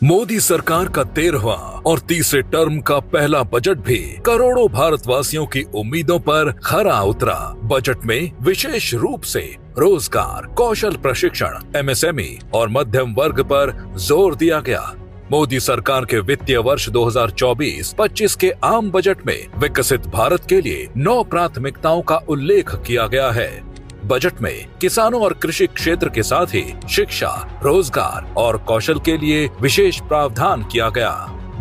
मोदी सरकार का 13वां और तीसरे टर्म का पहला बजट भी करोड़ों भारतवासियों की उम्मीदों पर खरा उतरा। बजट में विशेष रूप से रोजगार, कौशल प्रशिक्षण, एमएसएमई और मध्यम वर्ग पर जोर दिया गया। मोदी सरकार के वित्तीय वर्ष 2024-25 के आम बजट में विकसित भारत के लिए 9 प्राथमिकताओं का उल्लेख किया गया है। बजट में किसानों और कृषि क्षेत्र के साथ ही शिक्षा, रोजगार और कौशल के लिए विशेष प्रावधान किया गया।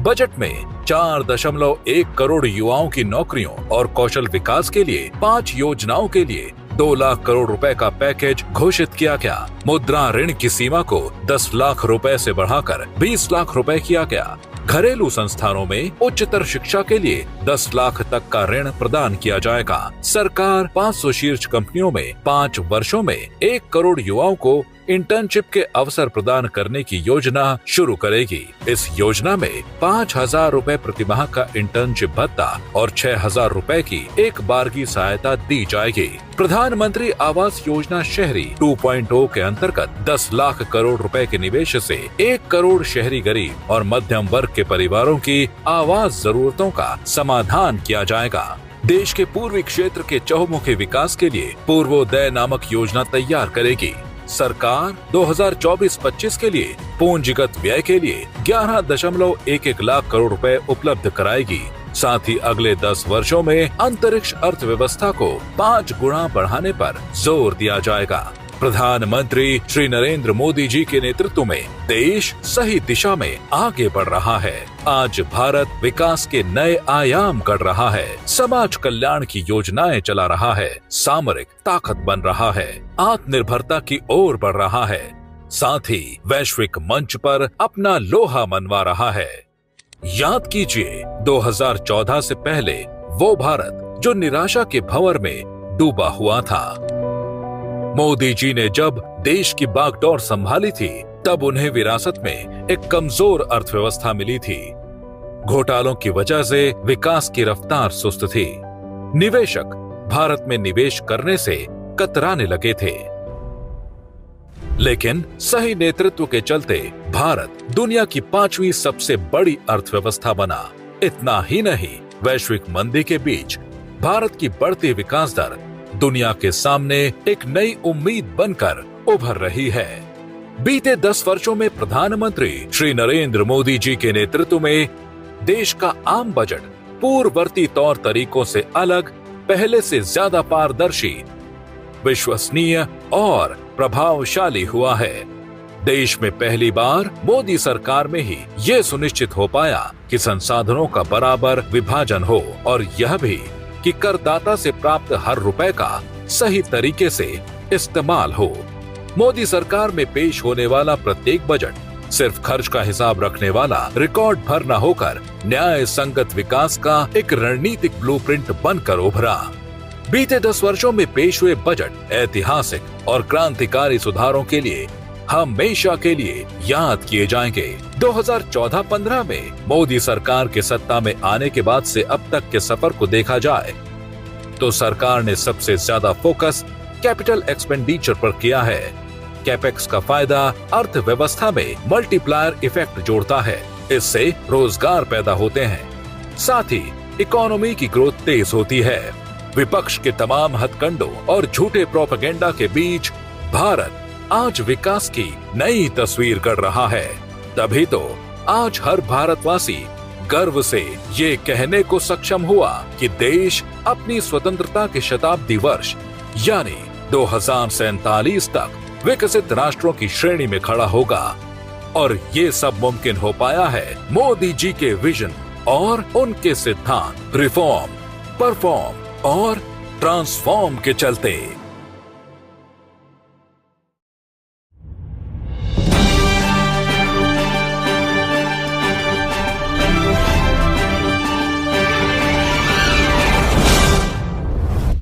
बजट में 4.1 करोड़ युवाओं की नौकरियों और कौशल विकास के लिए 5 योजनाओं के लिए 2 लाख करोड़ रुपए का पैकेज घोषित किया गया। मुद्रा ऋण की सीमा को 10 लाख रुपए से बढ़ाकर 20 लाख रुपए किया गया। घरेलू संस्थानों में उच्चतर शिक्षा के लिए 10 लाख तक का ऋण प्रदान किया जाएगा। सरकार 500 शीर्ष कंपनियों में 5 वर्षों में 1 करोड़ युवाओं को इंटर्नशिप के अवसर प्रदान करने की योजना शुरू करेगी। इस योजना में 5,000 रुपए प्रतिमाह का इंटर्नशिप भत्ता और 6,000 रुपए की एक बार की सहायता दी जाएगी। प्रधानमंत्री आवास योजना शहरी 2.0 के अंतर्गत 10 लाख करोड़ रुपए के निवेश से 1 करोड़ शहरी गरीब और मध्यम वर्ग के परिवारों की आवास जरूरतों का समाधान किया जाएगा। देश के पूर्वी क्षेत्र के चहुमुखी विकास के लिए पूर्वोदय नामक योजना तैयार करेगी। सरकार 2024-25 के लिए पूंजीगत व्यय के लिए 11.11 लाख करोड़ रुपए उपलब्ध कराएगी। साथ ही अगले 10 वर्षों में अंतरिक्ष अर्थव्यवस्था को 5 गुना बढ़ाने पर जोर दिया जाएगा। प्रधानमंत्री श्री नरेंद्र मोदी जी के नेतृत्व में देश सही दिशा में आगे बढ़ रहा है। आज भारत विकास के नए आयाम गढ़ रहा है, समाज कल्याण की योजनाएं चला रहा है, सामरिक ताकत बन रहा है, आत्मनिर्भरता की ओर बढ़ रहा है, साथ ही वैश्विक मंच पर अपना लोहा मनवा रहा है। याद कीजिए 2014 से पहले वो भारत जो निराशा के भंवर में डूबा हुआ था। मोदी जी ने जब देश की बागडोर संभाली थी तब उन्हें विरासत में एक कमजोर अर्थव्यवस्था मिली थी। घोटालों की वजह से विकास की रफ्तार सुस्त थी। निवेशक भारत में निवेश करने से कतराने लगे थे। लेकिन सही नेतृत्व के चलते भारत दुनिया की 5वीं सबसे बड़ी अर्थव्यवस्था बना। इतना ही नहीं, वैश्विक मंदी के बीच भारत की बढ़ती विकास दर दुनिया के सामने एक नई उम्मीद बनकर उभर रही है। बीते 10 वर्षों में प्रधानमंत्री श्री नरेंद्र मोदी जी के नेतृत्व में देश का आम बजट पूर्ववर्ती तौर तरीकों से अलग, पहले से ज्यादा पारदर्शी, विश्वसनीय और प्रभावशाली हुआ है। देश में पहली बार मोदी सरकार में ही ये सुनिश्चित हो पाया कि संसाधनों का बराबर विभाजन हो और यह भी कि करदाता से प्राप्त हर रुपए का सही तरीके से इस्तेमाल हो। मोदी सरकार में पेश होने वाला प्रत्येक बजट सिर्फ खर्च का हिसाब रखने वाला रिकॉर्ड भर न होकर न्याय संगत विकास का एक रणनीतिक ब्लूप्रिंट बनकर उभरा। बीते 10 वर्षों में पेश हुए बजट ऐतिहासिक और क्रांतिकारी सुधारों के लिए हमेशा के लिए याद किए जाएंगे। 2014-15 में मोदी सरकार के सत्ता में आने के बाद से अब तक के सफर को देखा जाए तो सरकार ने सबसे ज्यादा फोकस कैपिटल एक्सपेंडिचर पर किया है। कैपेक्स का फायदा अर्थव्यवस्था में मल्टीप्लायर इफेक्ट जोड़ता है। इससे रोजगार पैदा होते हैं, साथ ही इकोनॉमी की ग्रोथ तेज होती है। विपक्ष के तमाम हथकंडों और झूठे प्रोपेगेंडा के बीच भारत आज विकास की नई तस्वीर गढ़ रहा है। तभी तो आज हर भारतवासी गर्व से ये कहने को सक्षम हुआ कि देश अपनी स्वतंत्रता के शताब्दी वर्ष यानी 2047 तक विकसित राष्ट्रों की श्रेणी में खड़ा होगा। और ये सब मुमकिन हो पाया है मोदी जी के विजन और उनके सिद्धांत रिफॉर्म, परफॉर्म और ट्रांसफॉर्म के चलते।